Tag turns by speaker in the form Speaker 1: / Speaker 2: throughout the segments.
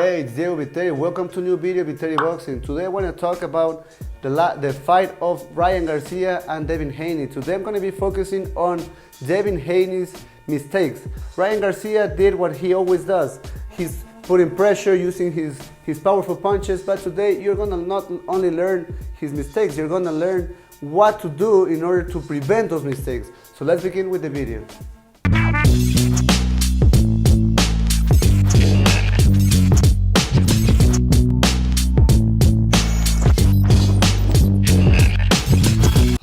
Speaker 1: Hey, it's Diego Viteri. Welcome to a new video, Viteri Boxing. Today I want to talk about the fight of Ryan Garcia and Devin Haney. Today I'm going to be focusing on Devin Haney's mistakes. Ryan Garcia did what he always does. He's putting pressure using his powerful punches, but today you're going to not only learn his mistakes, you're going to learn what to do in order to prevent those mistakes. So let's begin with the video.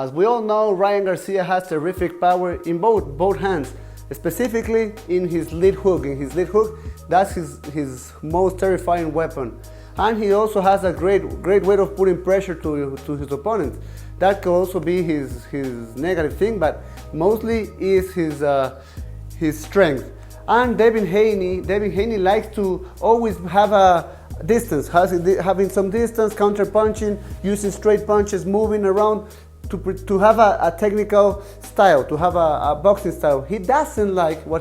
Speaker 1: As we all know, Ryan Garcia has terrific power in both hands, specifically in his lead hook. In his lead hook, that's his most terrifying weapon. And he also has a great way of putting pressure to his opponent. That could also be his negative thing, but mostly is his strength. And Devin Haney likes to always have a distance, having some distance, counter punching, using straight punches, moving around, to have a technical style, to have a boxing style. What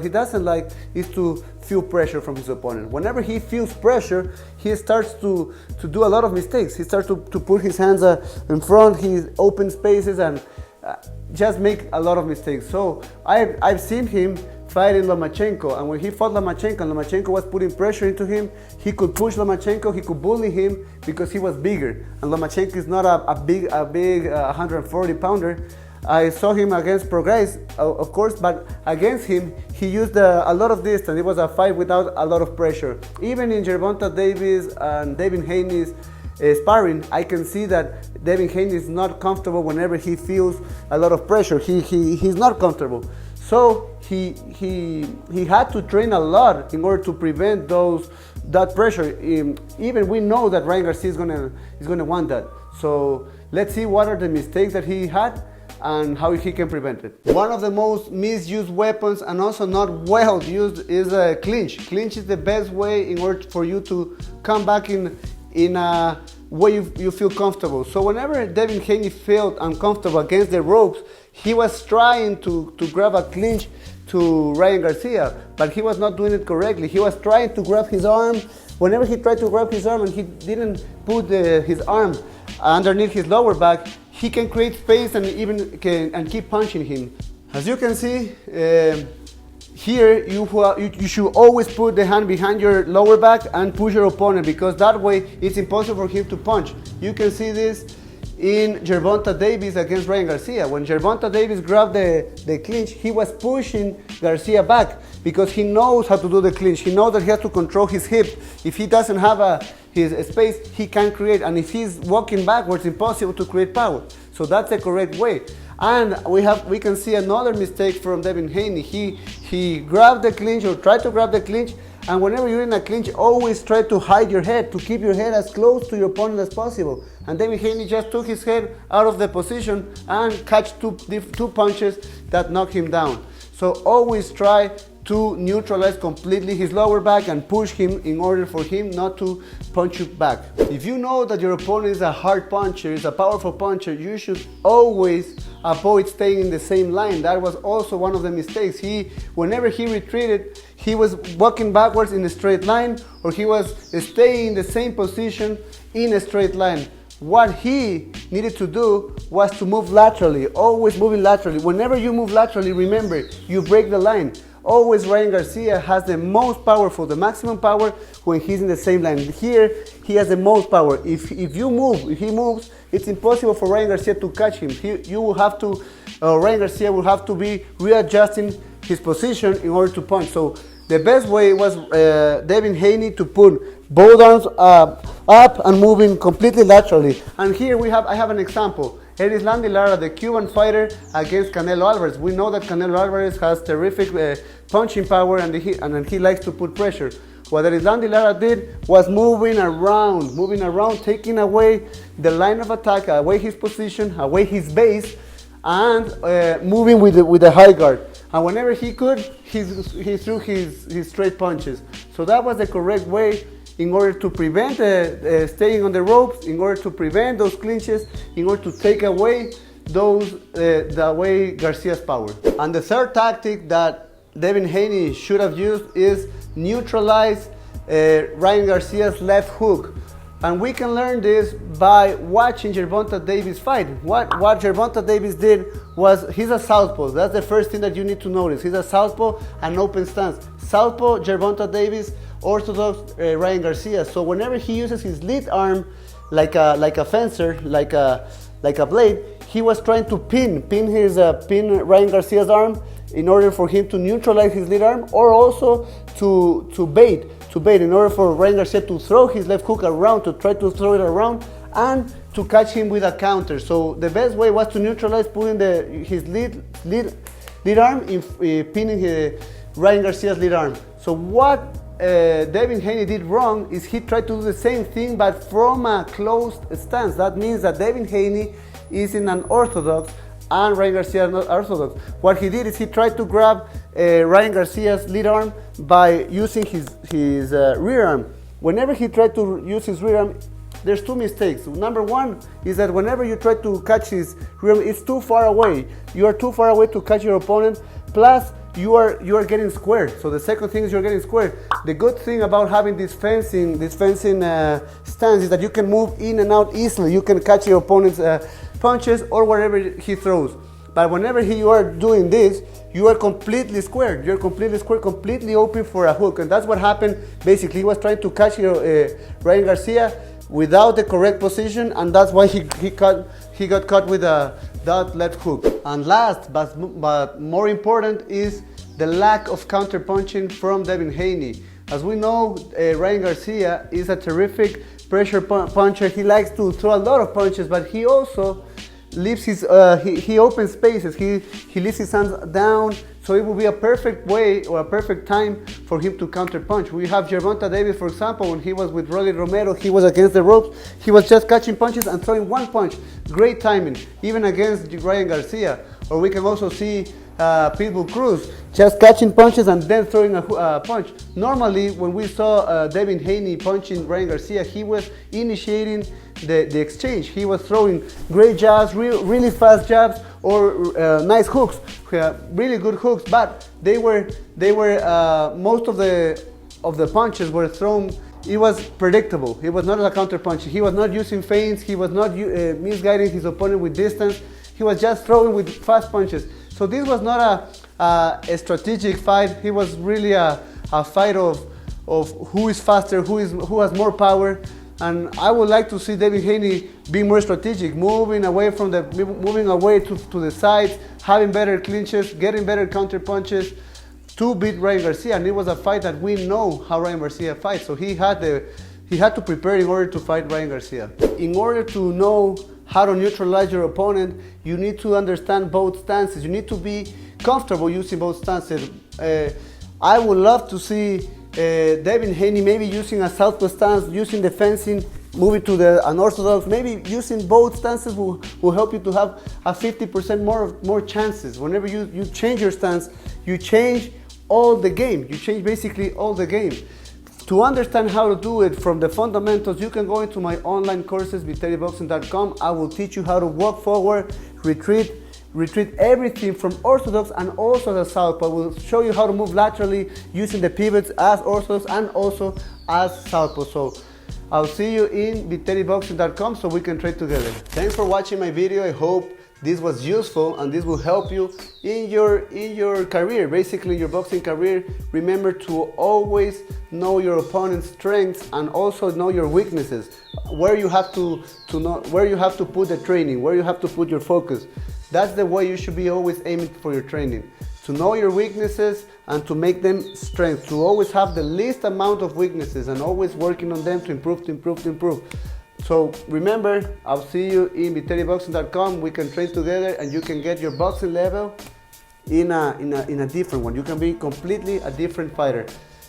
Speaker 1: he doesn't like is to feel pressure from his opponent. Whenever he feels pressure, he starts to do a lot of mistakes. He starts to put his hands in front, he opens spaces and just make a lot of mistakes. So I've seen him fighting Lomachenko, and when he fought Lomachenko and Lomachenko was putting pressure into him, he could push Lomachenko, he could bully him because he was bigger. And Lomachenko is not a big 140 pounder. I saw him against Prograis, of course, but against him, he used a lot of distance. It was a fight without a lot of pressure. Even in Gervonta Davis and Devin Haney's sparring, I can see that Devin Haney is not comfortable whenever he feels a lot of pressure. He's not comfortable. So he had to train a lot in order to prevent that pressure. Even we know that Ryan Garcia is gonna want that. So let's see what are the mistakes that he had and how he can prevent it. One of the most misused weapons and also not well used is clinch. Clinch is the best way in order for you to come back in a way you feel comfortable. So whenever Devin Haney felt uncomfortable against the ropes, he was trying to grab a clinch to Ryan Garcia, but he was not doing it correctly. He was trying to grab his arm. Whenever he tried to grab his arm and he didn't put his arm underneath his lower back, he can create space and keep punching him. As you can see, here you should always put the hand behind your lower back and push your opponent, because that way it's impossible for him to punch. You can see this in Gervonta Davis against Ryan Garcia. When Gervonta Davis grabbed the clinch, he was pushing Garcia back because he knows how to do the clinch. He knows that he has to control his hip. If he doesn't have his space, he can't create. And if he's walking backwards, it's impossible to create power. So that's the correct way. And we can see another mistake from Devin Haney. He grabbed the clinch or tried to grab the clinch, and whenever you're in a clinch, always try to hide your head, to keep your head as close to your opponent as possible. And Devin Haney just took his head out of the position and catch two punches that knocked him down. So always try to neutralize completely his lower back and push him in order for him not to punch you back. If you know that your opponent is a hard puncher, is a powerful puncher, you should always avoid staying in the same line. That was also one of the mistakes. Whenever he retreated, he was walking backwards in a straight line, or he was staying in the same position in a straight line. What he needed to do was to move laterally, always moving laterally. Whenever you move laterally, remember, you break the line. Always Ryan Garcia has the most powerful, the maximum power when he's in the same line. Here, he has the most power. If he moves, it's impossible for Ryan Garcia to catch him. Ryan Garcia will have to be readjusting his position in order to punch. So the best way was Devin Haney to put both arms up and moving completely laterally. And here I have an example. Here is Landy Lara, the Cuban fighter, against Canelo Alvarez. We know that Canelo Alvarez has terrific punching power and he likes to put pressure. What Landy Lara did was moving around, taking away the line of attack, away his position, away his base, and moving with the high guard. And whenever he could, he threw his straight punches. So that was the correct way in order to prevent staying on the ropes, in order to prevent those clinches, in order to take away Garcia's power. And the third tactic that Devin Haney should have used is neutralize Ryan Garcia's left hook. And we can learn this by watching Gervonta Davis fight. What Gervonta Davis did was, he's a southpaw. That's the first thing that you need to notice. He's a southpaw and open stance. Southpaw Gervonta Davis, orthodox Ryan Garcia. So whenever he uses his lead arm like a fencer, like a blade, he was trying to pin Ryan Garcia's arm in order for him to neutralize his lead arm, or also to bait in order for Ryan Garcia to throw his left hook around, to try to throw it around and to catch him with a counter. So the best way was to neutralize, putting his lead arm in pinning Ryan Garcia's lead arm. So what Devin Haney did wrong is he tried to do the same thing but from a closed stance. That means that Devin Haney is in an orthodox and Ryan Garcia is not orthodox. What he did is he tried to grab Ryan Garcia's lead arm by using his rear arm. Whenever he tried to use his rear arm, there's two mistakes. Number one is that whenever you try to catch his rear arm, it's too far away. You are too far away to catch your opponent. Plus, you are getting squared. So the second thing is you're getting squared. The good thing about having this fencing stance is that you can move in and out easily. You can catch your opponent's punches or whatever he throws. But whenever you are doing this, you are completely squared. You're completely squared, completely open for a hook. And that's what happened. Basically, he was trying to catch Ryan Garcia without the correct position, and that's why he got caught with that left hook. And last but more important is the lack of counter punching from Devin Haney. As we know, Ryan Garcia is a terrific pressure puncher. He likes to throw a lot of punches, but he also leaves his he opens spaces. He leaves his hands down, so it will be a perfect way or a perfect time for him to counter punch. We have Gervonta Davis, for example, when he was with Rolly Romero, he was against the ropes. He was just catching punches and throwing one punch. Great timing, even against Ryan Garcia. Or we can also see Pitbull Cruz just catching punches and then throwing a punch. Normally, when we saw Devin Haney punching Ryan Garcia, he was initiating the exchange. He was throwing great jabs, really fast jabs, or nice hooks, really good hooks. But they were most of the punches were thrown. It was predictable. It was not a counter punch. He was not using feints. He was not misguiding his opponent with distance. He was just throwing with fast punches. So this was not a strategic fight. It was really a fight of who is faster, who has more power. And I would like to see Devin Haney be more strategic, moving away to the sides, having better clinches, getting better counter punches to beat Ryan Garcia. And it was a fight that we know how Ryan Garcia fights. So he had to prepare in order to fight Ryan Garcia. In order to know how to neutralize your opponent, you need to understand both stances. You need to be comfortable using both stances. I would love to see Devin Haney maybe using a southpaw stance, using the fencing, moving to the unorthodox. Maybe using both stances will help you to have a 50% more chances. Whenever you change your stance, you change all the game. You change basically all the game. To understand how to do it from the fundamentals, you can go into my online courses, vitaliboxing.com. I will teach you how to walk forward, retreat everything from orthodox and also the southpaw. I will show you how to move laterally using the pivots as orthodox and also as southpaw. So I'll see you in vitaliboxing.com so we can trade together. Thanks for watching my video. I hope this was useful and this will help you in your career, basically your boxing career. Remember to always know your opponent's strengths and also know your weaknesses, where you have to put the training, where you have to put your focus. That's the way you should be always aiming for your training, to know your weaknesses and to make them strengths, to always have the least amount of weaknesses and always working on them to improve. So remember, I'll see you in vitaliboxing.com. We can train together and you can get your boxing level in a different one. You can be completely a different fighter.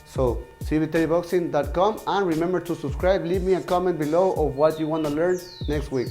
Speaker 1: So see you vitaliboxing.com and remember to subscribe. Leave me a comment below of what you want to learn next week.